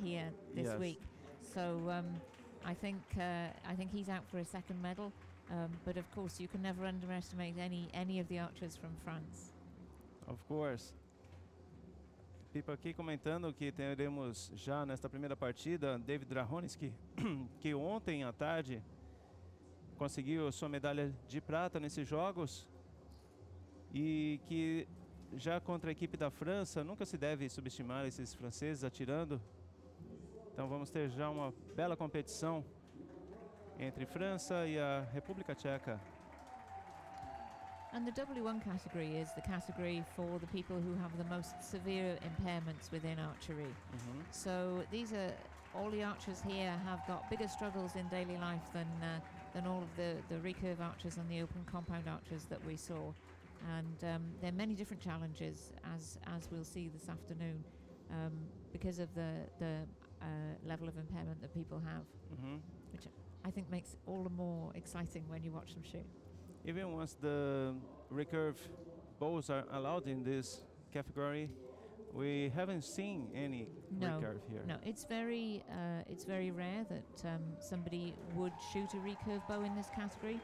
here this week. So I think he's out for a second medal. But of course, you can never underestimate any of the archers from France. Of course. Pipa aqui comentando que teremos já nesta primeira partida David Drahoninski, que ontem à tarde conseguiu sua medalha de prata nesses jogos e que já contra a equipe da França nunca se deve subestimar esses franceses atirando. Então vamos ter já uma bela competição entre França e a República Tcheca. And the W1 category is the category for the people who have the most severe impairments within archery. So these are all the archers here have got bigger struggles in daily life than all of the recurve archers and the open compound archers that we saw. And there are many different challenges, as we'll see this afternoon, because of the level of impairment that people have, which I think makes all the more exciting when you watch them shoot. Even once the recurve bows are allowed in this category, we haven't seen any recurve here. No, it's very rare that somebody would shoot a recurve bow in this category.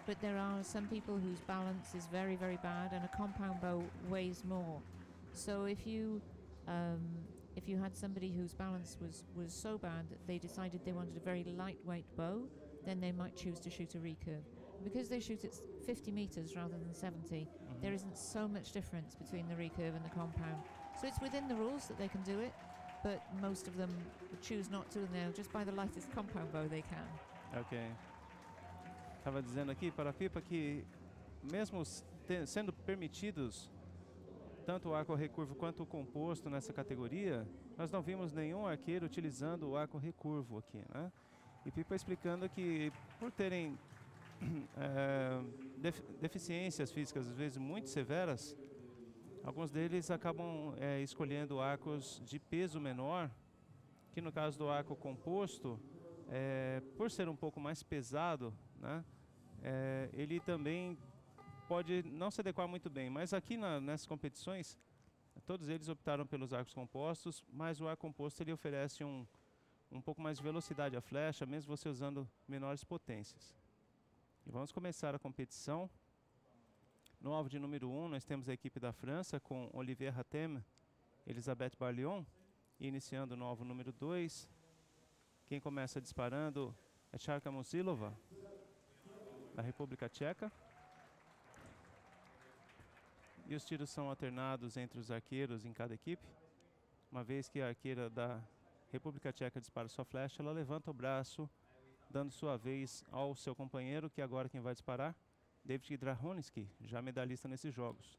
But there are some people whose balance is very, very bad, and a compound bow weighs more. So if you had somebody whose balance was so bad that they decided they wanted a very lightweight bow, then they might choose to shoot a recurve. Because they shoot at 50 meters rather than 70, there isn't so much difference between the recurve and the compound. So it's within the rules that they can do it, but most of them choose not to, and they'll just buy the lightest compound bow they can. Ok. Estava dizendo aqui para a Pipa que mesmo sendo permitidos tanto o arco recurvo quanto o composto nessa categoria, nós não vimos nenhum arqueiro utilizando o arco recurvo aqui, né? E Pipa explicando que por terem deficiências físicas às vezes muito severas, alguns deles acabam escolhendo arcos de peso menor, que no caso do arco composto, por ser um pouco mais pesado, né, ele também pode não se adequar muito bem. Mas aqui nessas competições, todos eles optaram pelos arcos compostos, mas o arco composto ele oferece um pouco mais de velocidade à flecha, mesmo você usando menores potências. E vamos começar a competição. No alvo de número 1, nós temos a equipe da França com Olivier Hatem, Elisabeth Barlion. E iniciando no alvo número 2, quem começa disparando é Charka Musilova, da República Tcheca. E os tiros são alternados entre os arqueiros em cada equipe. Uma vez que a arqueira da República Tcheca dispara sua flecha, ela levanta o braço, dando sua vez ao seu companheiro, que agora quem vai disparar, David Drahoninski, já medalhista nesses jogos.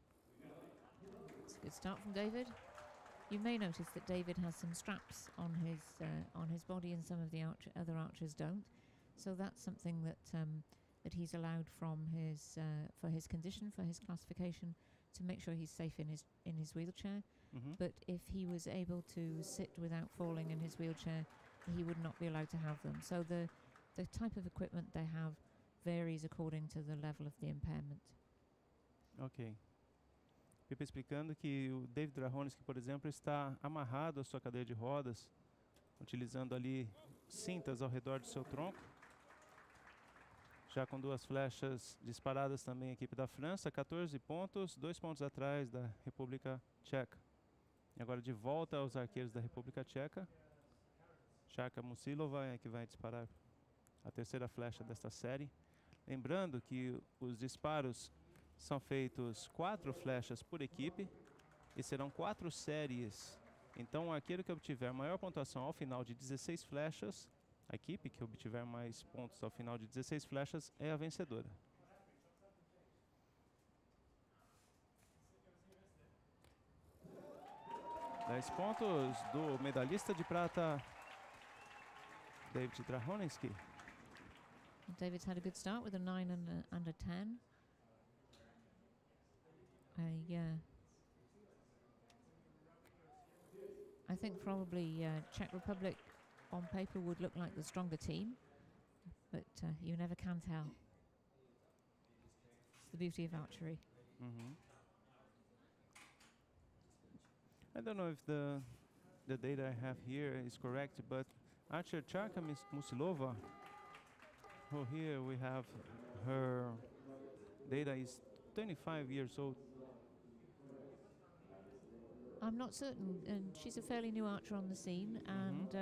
It's a good start from David. You may notice that David has some straps on his body, and some of the other archers don't. So that's something that he's allowed from for his condition, for his classification, to make sure he's safe in his wheelchair. But if he was able to sit without falling in his wheelchair, he would not be allowed to have them. So the type of equipment they have varies according to the level of the impairment. Ok. Pipa explicando que o David Drahoninski, por exemplo, está amarrado à sua cadeira de rodas, utilizando ali cintas ao redor do seu tronco. Já com 2 flechas disparadas também a equipe da França, 14 pontos, 2 pontos atrás da República Tcheca. E agora de volta aos arqueiros da República Tcheca. Charka Musilova é que vai disparar a terceira flecha desta série. Lembrando que os disparos são feitos 4 flechas por equipe e serão 4 séries. Então o arqueiro que obtiver maior pontuação ao final de 16 flechas, a equipe que obtiver mais pontos ao final de 16 flechas é a vencedora. Dez pontos do medalhista de prata, David Drahoninski. David's had a good start with a 9 and a 10. I think probably Czech Republic on paper would look like the stronger team, but you never can tell. It's the beauty of archery. I don't know if the the data I have here is correct, but archer Charka Musilova, who here we have her data is 25 years old. I'm not certain, and she's a fairly new archer on the scene, and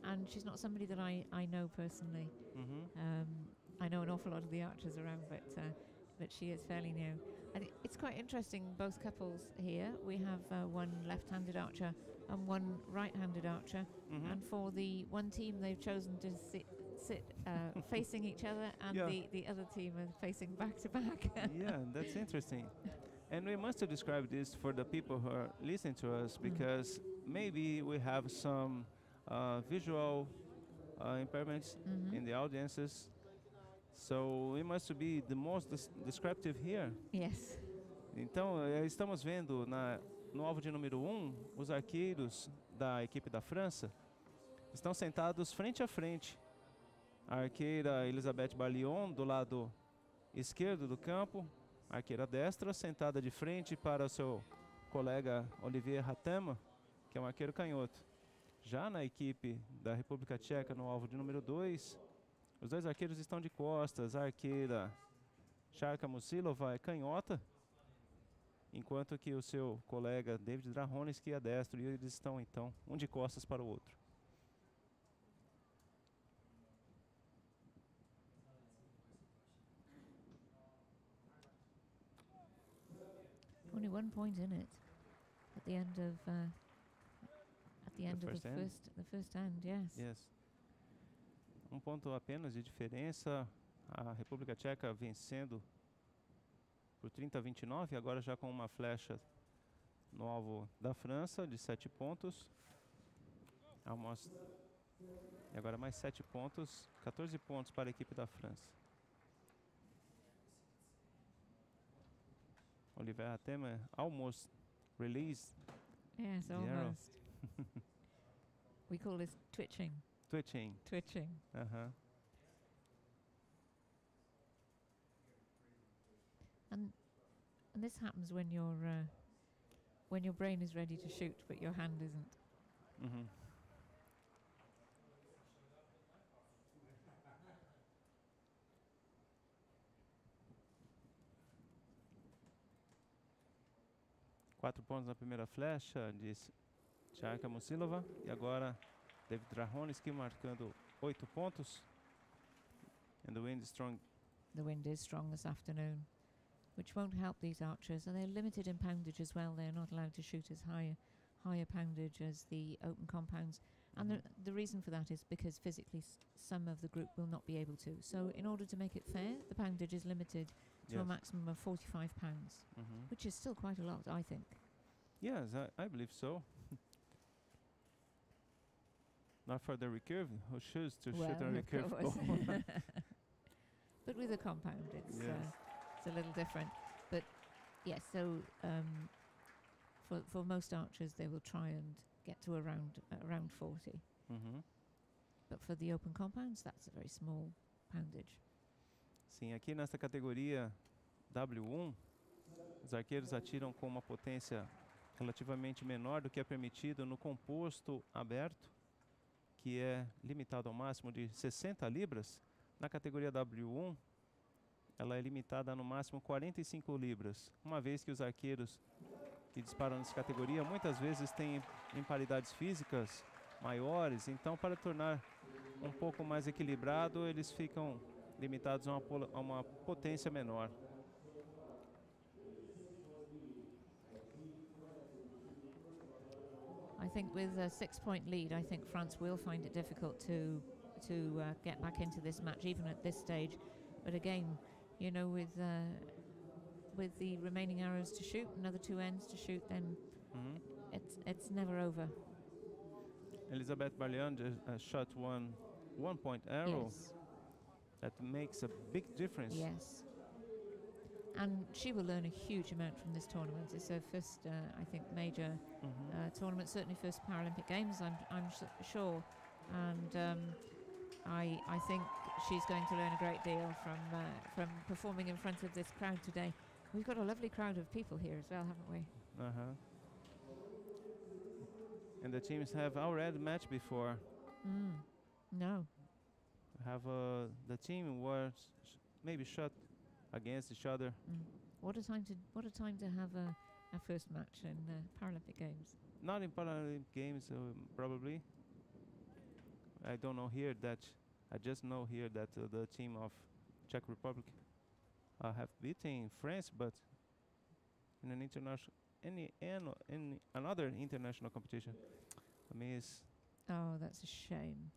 and she's not somebody that I know personally. I know an awful lot of the archers around, but she is fairly new. I think it's quite interesting, both couples here. We have one left-handed archer and one right-handed archer, and for the one team they've chosen to sit facing each other, and the other team are facing back to back. Yeah, that's interesting. And we must describe this for the people who are listening to us, because maybe we have some visual impairments in the audiences. So we must be the most descriptive here. Yes. Então, estamos vendo no alvo de número 1, os arqueiros da equipe da França estão sentados frente a frente. A arqueira Elisabeth Barlion do lado esquerdo do campo, a arqueira destra sentada de frente para o seu colega Olivier Ratema, que é um arqueiro canhoto. Já na equipe da República Tcheca, no alvo de número 2, os dois arqueiros estão de costas. A arqueira Charka Musilova é canhota, enquanto que o seu colega David Drahoneski é destro, e eles estão então um de costas para o outro. Only 1 point in it at the end of the first end. Yes. Ponto apenas de diferença. A República Tcheca vencendo por 30-29, agora já com uma flecha no alvo da França de 7 pontos. E agora mais 7 pontos, 14 pontos para a equipe da França. Olivier Ratema almost released. Yes, almost. We call this twitching. Twitching. And this happens when your brain is ready to shoot, but your hand isn't. 4 pontos na primeira flecha, disse Charka Musilova. E agora David Drahoneski marcando 8 pontos. And the wind is strong. The wind is strong this afternoon, which won't help these archers. And they're limited in poundage as well. They're not allowed to shoot as higher poundage as the open compounds. And the reason for that is because physically some of the group will not be able to. So in order to make it fair, the poundage is limited to a maximum of 45 pounds, which is still quite a lot, I think. Yes, I believe so. Not for the recurve, who choose to shoot a recurve ball. But with a compound, it's a little different. But yes, so for most archers, they will try and get to around 40. But for the open compounds, that's a very small poundage. Sim, aqui nessa categoria W1, os arqueiros atiram com uma potência relativamente menor do que é permitido no composto aberto, que é limitado ao máximo de 60 libras. Na categoria W1, ela é limitada a no máximo 45 libras, uma vez que os arqueiros que disparam nessa categoria muitas vezes têm imparidades físicas maiores, então para tornar um pouco mais equilibrado, eles ficam limitados a uma potência menor. I think with a 6-point lead, I think France will find it difficult to get back into this match, even at this stage. But again, you know, with the remaining arrows to shoot, another 2 ends to shoot, then it's never over. Elisabeth Barlian shot one 1-point arrow. Yes. That makes a big difference. Yes. And she will learn a huge amount from this tournament. It's her first, I think, major tournament, certainly first Paralympic Games, I'm sure. And I think she's going to learn a great deal from performing in front of this crowd today. We've got a lovely crowd of people here as well, haven't we? And the teams have already matched before. No. Have the team was maybe shot against each other. What a time to have a first match in Paralympic Games. Not in Paralympic Games, probably. I don't know here that. I just know here that the team of Czech Republic have beaten France, but in an international, in another international competition. I mean, Oh, that's a shame.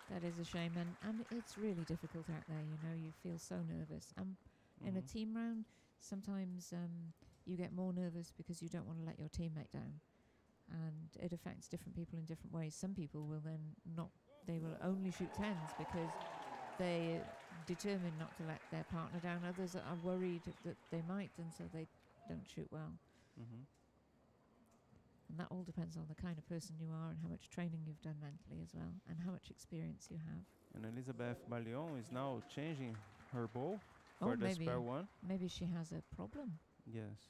That is a shame, and it's really difficult out there. You know, you feel so nervous. In a team round, sometimes you get more nervous because you don't want to let your teammate down, and it affects different people in different ways. Some people will then they will only shoot tens because they determined not to let their partner down. Others are worried that they might, and so they don't shoot well. And that all depends on the kind of person you are and how much training you've done mentally as well, and how much experience you have. And Elisabeth Barlion is now changing her bow for the spare one. Maybe she has a problem. Yes.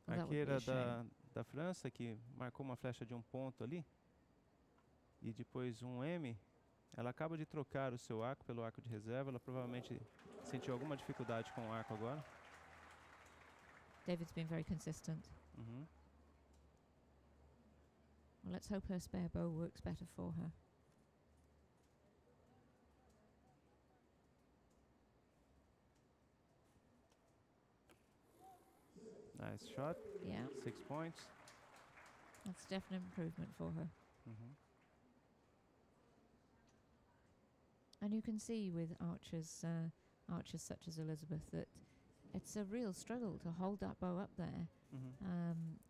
Well, Arqueira da França, que marcou uma flecha de ponto ali, e depois M, ela acaba de trocar o seu arco pelo arco de reserva. Ela provavelmente sentiu alguma dificuldade com o arco agora. David's been very consistent. Well, let's hope her spare bow works better for her. Nice shot. Yeah. 6 points. That's definite improvement for her. And you can see with archers such as Elizabeth that it's a real struggle to hold that bow up there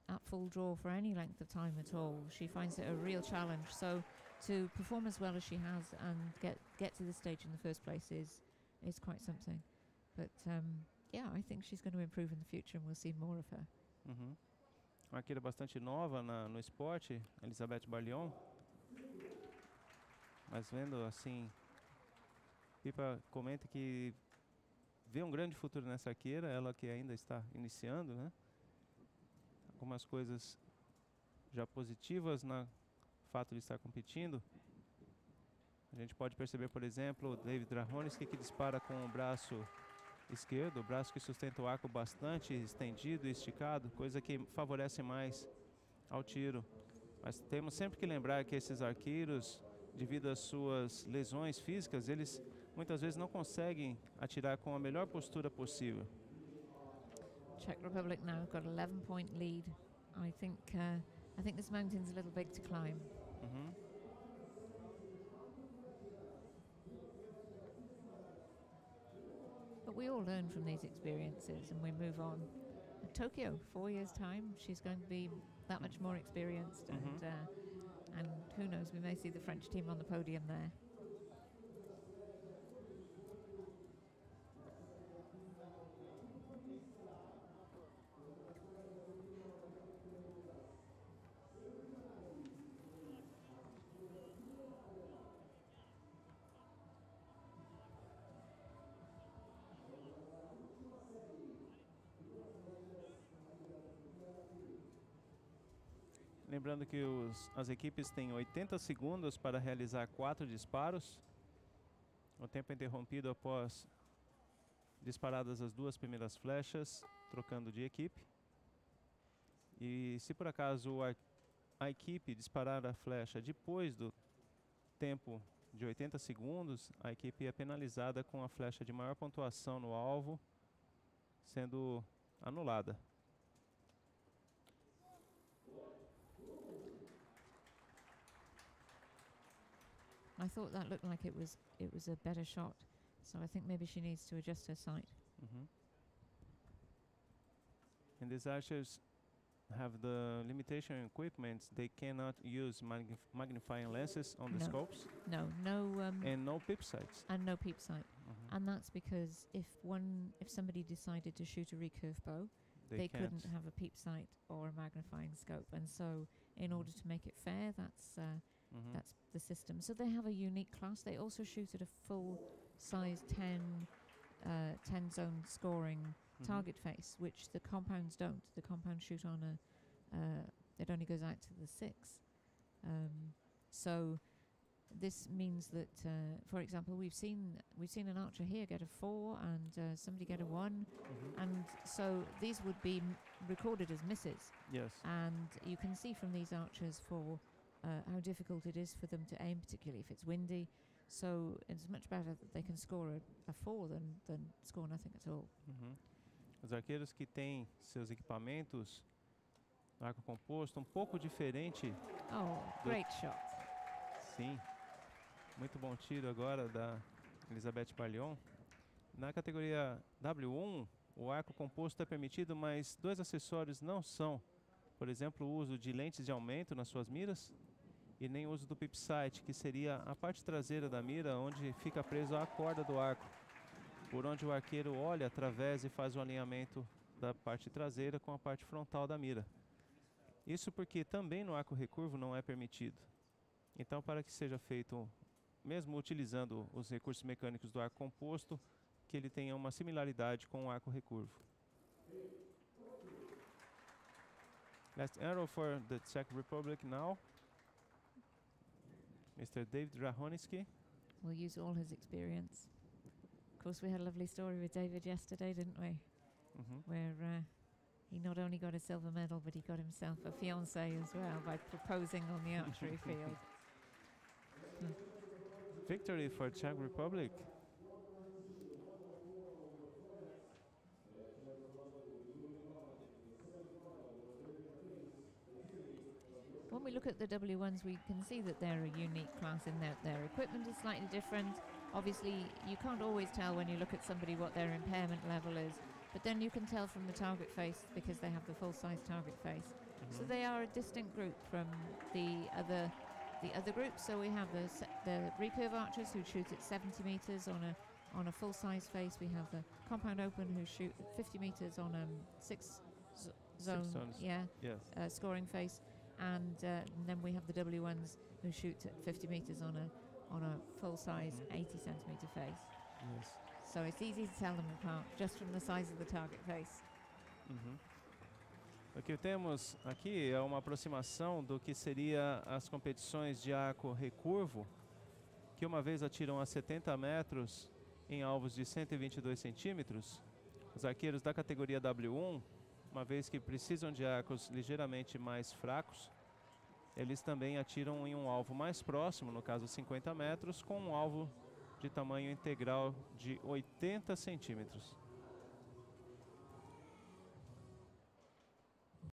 at full draw for any length of time at all. She finds it a real challenge. So to perform as well as she has and get to this stage in the first place is quite something. But yeah, I think she's going to improve in the future, and we'll see more of her. Uma arqueira bastante nova no esporte, Elisabeth Barlion. Mas vendo assim, Pipa comenta que vê grande futuro nessa arqueira, ela que ainda está iniciando, né? Algumas coisas já positivas no fato de estar competindo. A gente pode perceber, por exemplo, o David Drahonis que dispara com o braço esquerdo, o braço que sustenta o arco bastante estendido e esticado, coisa que favorece mais ao tiro. Mas temos sempre que lembrar que esses arqueiros, devido às suas lesões físicas, eles muitas vezes não conseguem atirar com a melhor postura possível. Czech Republic now got 11-point lead. I think this mountain's a little big to climb. But we all learn from these experiences and we move on. At Tokyo, 4 years' time, she's going to be that much more experienced, and who knows, we may see the French team on the podium there. Lembrando que as equipes têm 80 segundos para realizar 4 disparos. O tempo é interrompido após disparadas as 2 primeiras flechas, trocando de equipe. E se por acaso a equipe disparar a flecha depois do tempo de 80 segundos, a equipe é penalizada com a flecha de maior pontuação no alvo sendo anulada. I thought that looked like it was a better shot, so I think maybe she needs to adjust her sight. And these archers have the limitation equipment. They cannot use magnifying lenses on the scopes. No, and no peep sights. And no peep sight. And that's because if somebody decided to shoot a recurve bow, they couldn't have a peep sight or a magnifying scope. And so, in order to make it fair, that's the system. So they have a unique class. They also shoot at a full size 10 zone scoring target face, which the compounds don't. The compounds shoot on it only goes out to the 6. So this means that, for example, we've seen an archer here get a 4 and somebody get a 1, and so these would be recorded as misses. Yes. And you can see from these archers how difficult it is for them to aim, particularly if it's windy. So it's much better that they can score a 4 than score nothing at all. Os arqueiros que têm seus equipamentos no arco composto um pouco diferente. Oh, great shot. Sim. Muito bom tiro agora da Elizabeth Barlion. Na categoria W1, o arco composto é permitido, mas 2 acessórios não são. Por exemplo, o uso de lentes de aumento nas suas miras e nem o uso do pip sight, que seria a parte traseira da mira, onde fica preso a corda do arco, por onde o arqueiro olha através e faz o alinhamento da parte traseira com a parte frontal da mira. Isso porque também no arco recurvo não é permitido. Então, para que seja feito, mesmo utilizando os recursos mecânicos do arco composto, que ele tenha uma similaridade com o arco recurvo. Last arrow for the Czech Republic now. Mr. David Rahoniski. We'll use all his experience. Of course, we had a lovely story with David yesterday, didn't we? Where he not only got a silver medal, but he got himself a fiancée as well by proposing on the archery field. Victory for Czech Republic. When we look at the W1s, we can see that they're a unique class in that their equipment is slightly different. Obviously, you can't always tell when you look at somebody what their impairment level is, but then you can tell from the target face because they have the full-size target face. So they are a distinct group from the other groups. So we have the recurve archers who shoot at 70 meters on a full-size face. We have the compound open who shoot at 50 meters on a 6 zone, scoring face. And then we have the W1s who shoot at 50 meters on a full-size 80 centimeter face. Yes. So it's easy to tell them apart just from the size of the target face. O que temos aqui é uma aproximação do que seria as competições de arco recurvo, que uma vez atiram a 70 metros em alvos de 122 centímetros. Os arqueiros da categoria W1, uma vez que precisam de arcos ligeiramente mais fracos, eles também atiram em um alvo mais próximo, no caso 50 metros, com um alvo de tamanho integral de 80 centímetros.